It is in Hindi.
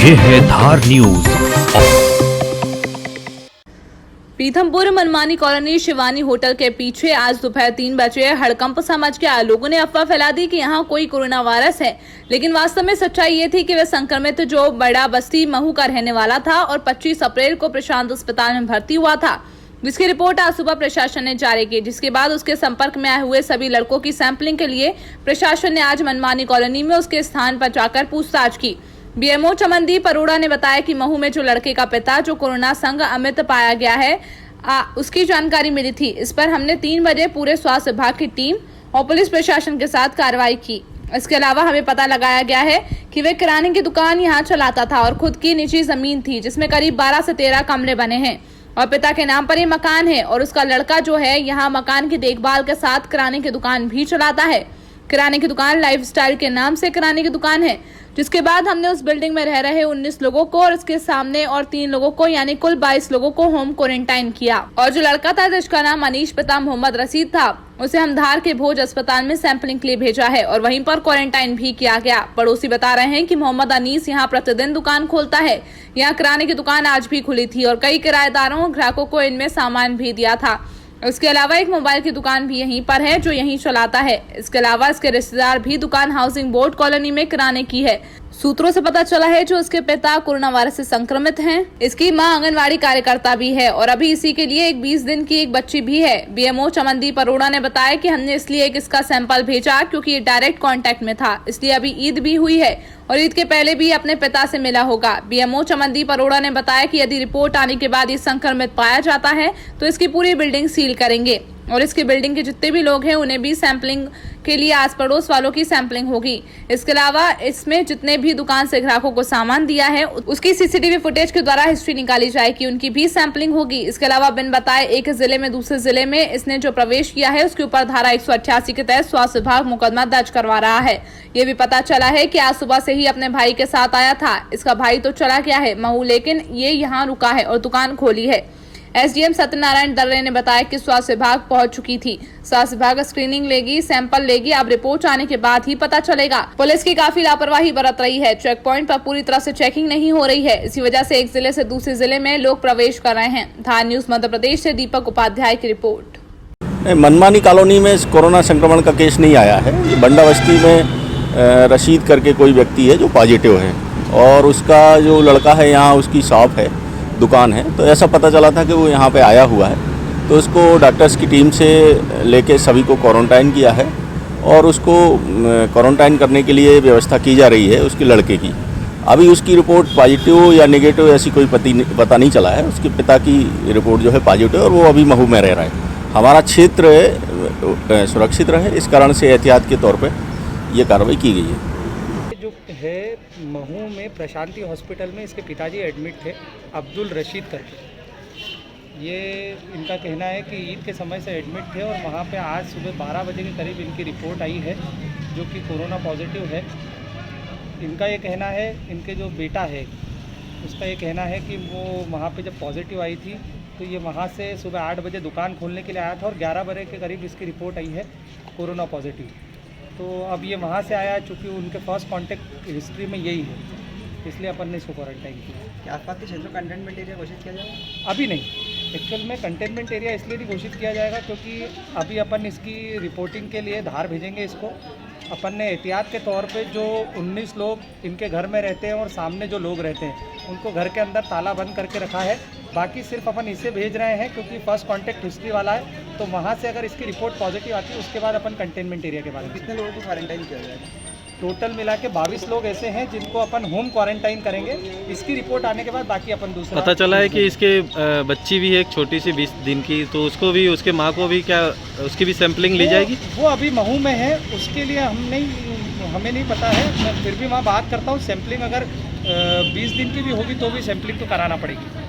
ये है धार न्यूज। पीथमपुर मनमानी कॉलोनी शिवानी होटल के पीछे आज दोपहर 3 बजे हड़कंप समझ के लोगों ने अफवाह फैला दी कि यहां कोई कोरोना वायरस है, लेकिन वास्तव में सच्चाई ये थी कि वह संक्रमित जो बड़ा बस्ती महू का रहने वाला था और 25 अप्रैल को प्रशांत अस्पताल में भर्ती हुआ था, जिसकी रिपोर्ट आज सुबह प्रशासन ने जारी की। जिसके बाद उसके संपर्क में आए हुए सभी लड़कों की सैंपलिंग के लिए प्रशासन ने आज मनमानी कॉलोनी में उसके स्थान पर जाकर पूछताछ की। बीएमओ चमनदीप अरोड़ा ने बताया कि महू में जो लड़के का पिता जो कोरोना संक्रमित पाया गया है, उसकी जानकारी मिली थी। इस पर हमने 3 बजे पूरे स्वास्थ्य विभाग की टीम और पुलिस प्रशासन के साथ कार्रवाई की। इसके अलावा हमें पता लगाया गया है कि वह किराने की दुकान यहां चलाता था और खुद की निजी जमीन थी जिसमें करीब 12 से 13 कमरे बने हैं और पिता के नाम पर ये मकान है और उसका लड़का जो है यहाँ मकान की देखभाल के साथ किराने की दुकान भी चलाता है। किराने की दुकान लाइफस्टाइल के नाम से किराने की दुकान है। जिसके बाद हमने उस बिल्डिंग में रह रहे 19 लोगों को और इसके सामने और 3 लोगों को यानी कुल 22 लोगों को होम क्वारंटाइन किया। और जो लड़का था जिसका नाम अनीश पिता मोहम्मद रशीद था, उसे हम धार के भोज अस्पताल में सैंपलिंग के लिए भेजा है और वहीं पर क्वारंटाइन भी किया गया। पड़ोसी बता रहे हैं कि मोहम्मद अनीस यहाँ प्रतिदिन दुकान खोलता है। यहाँ किराने की दुकान आज भी खुली थी और कई किराएदारों और ग्राहकों को इनमें सामान भी दिया था। इसके अलावा एक मोबाइल की दुकान भी यहीं पर है जो यहीं चलाता है। इसके अलावा इसके रिश्तेदार भी दुकान हाउसिंग बोर्ड कॉलोनी में किराने की है। सूत्रों से पता चला है जो उसके पिता कोरोना वायरस से संक्रमित हैं। इसकी मां आंगनवाड़ी कार्यकर्ता भी है और अभी इसी के लिए एक 20 दिन की एक बच्ची भी है। बीएमओ चमनदीप अरोड़ा ने बताया कि हमने इसलिए इसका सैंपल भेजा क्योंकि ये डायरेक्ट कांटेक्ट में था, इसलिए अभी ईद भी हुई है और ईद के पहले भी अपने पिता से मिला होगा। बीएमओ चमनदीप अरोड़ा ने बताया कि यदि रिपोर्ट आने के बाद ये संक्रमित पाया जाता है तो इसकी पूरी बिल्डिंग सील करेंगे और इसकी बिल्डिंग के जितने भी लोग हैं उन्हें भी सैंपलिंग के लिए आस पड़ोस वालों की सैंपलिंग होगी। इसके अलावा इसमें जितने भी दुकान से ग्राहकों को सामान दिया है उसकी सीसीटीवी फुटेज के द्वारा हिस्ट्री निकाली जाएगी, उनकी भी सैंपलिंग होगी। इसके अलावा बिन बताए एक जिले में दूसरे जिले में इसने जो प्रवेश किया है उसके ऊपर धारा 188 के तहत स्वास्थ्य विभाग मुकदमा दर्ज करवा रहा है। ये भी पता चला है कि आज सुबह से ही अपने भाई के साथ आया था। इसका भाई तो चला गया है महू, लेकिन ये यहाँ रुका है और दुकान खोली है। एसडीएम सत्यनारायण दर्रे ने बताया कि स्वास्थ्य विभाग पहुंच चुकी थी। स्वास्थ्य विभाग स्क्रीनिंग लेगी, सैंपल लेगी, अब रिपोर्ट आने के बाद ही पता चलेगा। पुलिस की काफी लापरवाही बरत रही है। चेक पॉइंट पर पूरी तरह से चेकिंग नहीं हो रही है। इसी वजह से एक जिले से दूसरे जिले में लोग प्रवेश कर रहे हैं। धार न्यूज मध्य प्रदेश से दीपक उपाध्याय की रिपोर्ट। मनमानी कॉलोनी में कोरोना संक्रमण का केस नहीं आया है। ये बंडा बस्ती में रशीद करके कोई व्यक्ति है जो पॉजिटिव है और उसका जो लड़का है यहाँ उसकी शॉप है, दुकान है, तो ऐसा पता चला था कि वो यहाँ पे आया हुआ है। तो उसको डॉक्टर्स की टीम से लेके सभी को क्वारंटाइन किया है और उसको क्वारंटाइन करने के लिए व्यवस्था की जा रही है उसके लड़के की। अभी उसकी रिपोर्ट पॉजिटिव या नेगेटिव ऐसी कोई पता नहीं चला है। उसके पिता की रिपोर्ट जो है पॉजिटिव और वो अभी महू में रह रहा है। हमारा क्षेत्र सुरक्षित रहे इस कारण से एहतियात के तौर पर ये कार्रवाई की गई है। जो है महू में प्रशांति हॉस्पिटल में इसके पिताजी एडमिट थे, अब्दुल रशीद करके। ये इनका कहना है कि ईद के समय से एडमिट थे और वहाँ पे आज सुबह 12 बजे के करीब इनकी रिपोर्ट आई है जो कि कोरोना पॉजिटिव है। इनका ये कहना है, इनके जो बेटा है उसका ये कहना है कि वो वहाँ पे जब पॉजिटिव आई थी तो ये वहाँ से सुबह 8 बजे दुकान खोलने के लिए आया था और 11 बजे के करीब इसकी रिपोर्ट आई है कोरोना पॉजिटिव। तो अब ये वहाँ से आया चूँकि उनके फर्स्ट कांटेक्ट हिस्ट्री में यही है, इसलिए अपन ने इसको क्वारंटाइन किया। आसपास के क्षेत्र कंटेनमेंट एरिया घोषित किया जाएगा? अभी नहीं, एक्चुअल में कंटेनमेंट एरिया इसलिए नहीं घोषित किया जाएगा क्योंकि अभी अपन इसकी रिपोर्टिंग के लिए धार भेजेंगे इसको। अपन ने एहतियात के तौर पे जो 19 लोग इनके घर में रहते हैं और सामने जो लोग रहते हैं उनको घर के अंदर ताला बंद करके रखा है। बाकी सिर्फ अपन इसे भेज रहे हैं क्योंकि फर्स्ट कांटेक्ट हिस्ट्री वाला है, तो वहाँ से अगर इसकी रिपोर्ट पॉजिटिव आती है उसके बाद अपन कंटेनमेंट एरिया के बारे में। कितने लोगों को क्वारंटाइन किया जाएगा? टोटल मिला के 22 लोग ऐसे हैं जिनको अपन होम क्वारंटाइन करेंगे। इसकी रिपोर्ट आने के बाद बाकी अपन दूसरा। पता चला है कि इसके बच्ची भी है एक छोटी सी 20 दिन की, तो उसको भी, उसके माँ को भी, क्या उसकी भी सैंपलिंग ली जाएगी? वो अभी महू में है, उसके लिए हमें नहीं पता है। मैं फिर भी वहाँ बात करता हूँ। सैंपलिंग अगर 20 दिन की भी होगी तो भी सैंपलिंग तो कराना पड़ेगी।